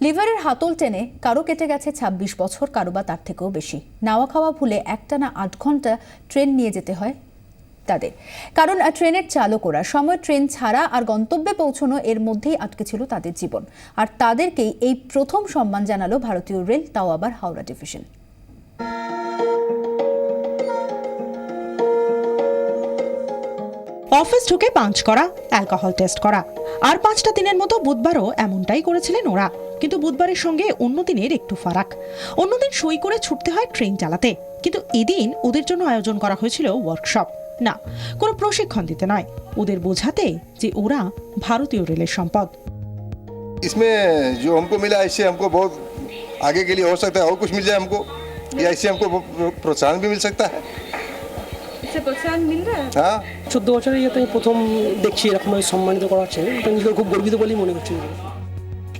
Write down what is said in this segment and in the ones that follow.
লিভারের হাতল টেনে কারো কেটে গেছে ২৬ বছর, কারো বা তার থেকেও বেশি। নাওয়া খাওয়া ভুলে একটানা ৮ ঘন্টা ট্রেন নিয়ে যেতে হয় তাদের, কারণ ট্রেনের চালকরা সময় ট্রেন ছাড়া আর গন্তব্যে পৌঁছানো এর মধ্যেই আটকে ছিল তাদের জীবন। আর তাদেরকেই এই প্রথম সম্মান জানালো ভারতীয় রেল, তাও আবার হাওড়া ডিভিশন। অফিস ঢুকে পাঞ্চ করা, অ্যালকোহল টেস্ট করা, আর ৫টা দিনের মতো বুধবারও এমনটাই করেছিলেন ওরা। কিন্তু বুধবারের সঙ্গে অন্য দিনের একটু ফারাক। অন্যদিন সই করে ছুটতে হয় ট্রেন চালাতে, কিন্তু এদিন ওদের জন্য আয়োজন করা হয়েছিল ওয়ার্কশপ। না, কোনো প্রশিক্ষণ দিতে নয়, ওদের বোঝাতে যে ওরা ভারতীয় রেলের সম্পদ। इसमें जो हमको मिला इससे हमको बहुत आगे के लिए हो सकता है, और कुछ मिल जाए हमको, या इससे हमको प्रोत्साहन भी मिल सकता है। इससे प्रोत्साहन मिल रहा है। हाँ, 14 বছরে যাতে প্রথম দেখছি এরকম সম্মানিত করা হচ্ছে, এটা নিজেকে খুব গর্বিত বলেই মনে হচ্ছে।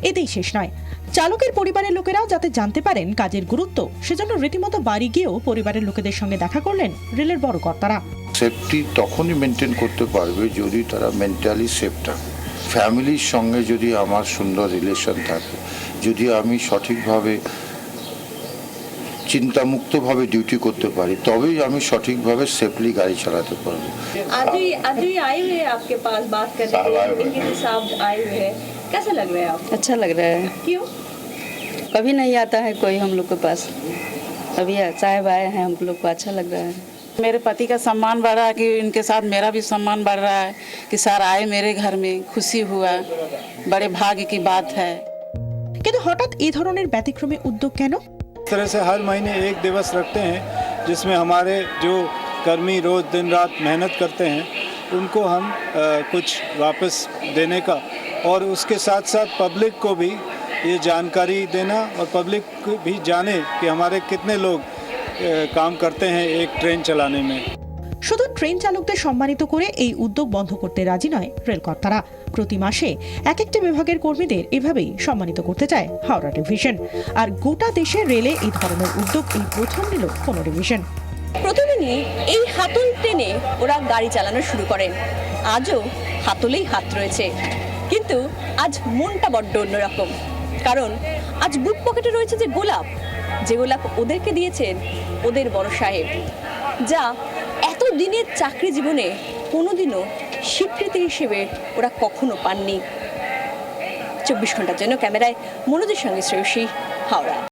এতেই শেষ নয়, চালকের পরিবারের লোকেরাও যাতে জানতে পারেন কাজের গুরুত্ব, সেজন্য রীতিমতো বাড়ি গিয়েও পরিবারের লোকেদের সঙ্গে দেখা করলেন রেলের বড় কর্তারা। সেফটি তখনই মেনটেন করতে পারবে যদি তারা মেন্টালি সেফ থাকে। ফ্যামিলির সঙ্গে যদি আমার সুন্দর রিলেশন থাকে, যদি আমি সঠিকভাবে চিন্তামুক্তভাবে ডিউটি করতে পারি, তবেই আমি সঠিকভাবে সেফলি গাড়ি চালাতে পারবো। आज ही आए हुए हैं आपके पास बात करने के लिए, इनके साहब आए हुए हैं, कैसा लग रहा है आपको? अच्छा लग रहा है। क्यों? कभी नहीं आता है कोई हम लोग के पास, अभी साहब आए हैं, हम लोग को अच्छा लग रहा है। मेरे पति का सम्मान बढ़ रहा है कि इनके साथ मेरा भी सम्मान बढ़ रहा है कि सर आए मेरे घर में, खुशी हुआ, बड़े भाग्य की बात है। কিন্তু হঠাৎ এই ধরনের ব্যতিক্রমী উদ্যোগ কেন? इस तरह से हर महीने एक दिवस रखते हैं जिसमें हमारे जो कर्मी रोज दिन रात मेहनत करते हैं उनको हम कुछ वापस देने का, और उसके साथ साथ पब्लिक को भी ये जानकारी देना, और पब्लिक भी जाने कि हमारे कितने लोग काम करते हैं एक ट्रेन चलाने में। শুধু ট্রেন চালকদের সম্মানিত করে এই উদ্যোগ বন্ধ করতে রাজি নয় রেল কর্তারা। প্রতি মাসে এক একটা বিভাগের কর্মীদের এভাবেই সম্মানিত করতে চায় হাওড়া ডিভিশন। আর গোটা দেশে রেলে এই ধরনের উদ্যোগ এই প্রথম নিল কোনো ডিভিশন। প্রতিদিনই এই হাতল টেনে ওরা গাড়ি চালানো শুরু করেন। আজও হাতলেই হাত রয়েছে, কিন্তু আজ মনটা বড্ড অন্যরকম। কারণ আজ বুক পকেটে রয়েছে যে গোলাপ, যে গোলাপ ওদেরকে দিয়েছেন ওদের বড় সাহেব, যা এত দিনের চাকরি জীবনে কোনোদিনও স্বীকৃতি হিসেবে ওরা কখনো পাননি। 24 ঘন্টার জন্য ক্যামেরায় মনোজের সঙ্গে শ্রেয়সী, হাওড়া।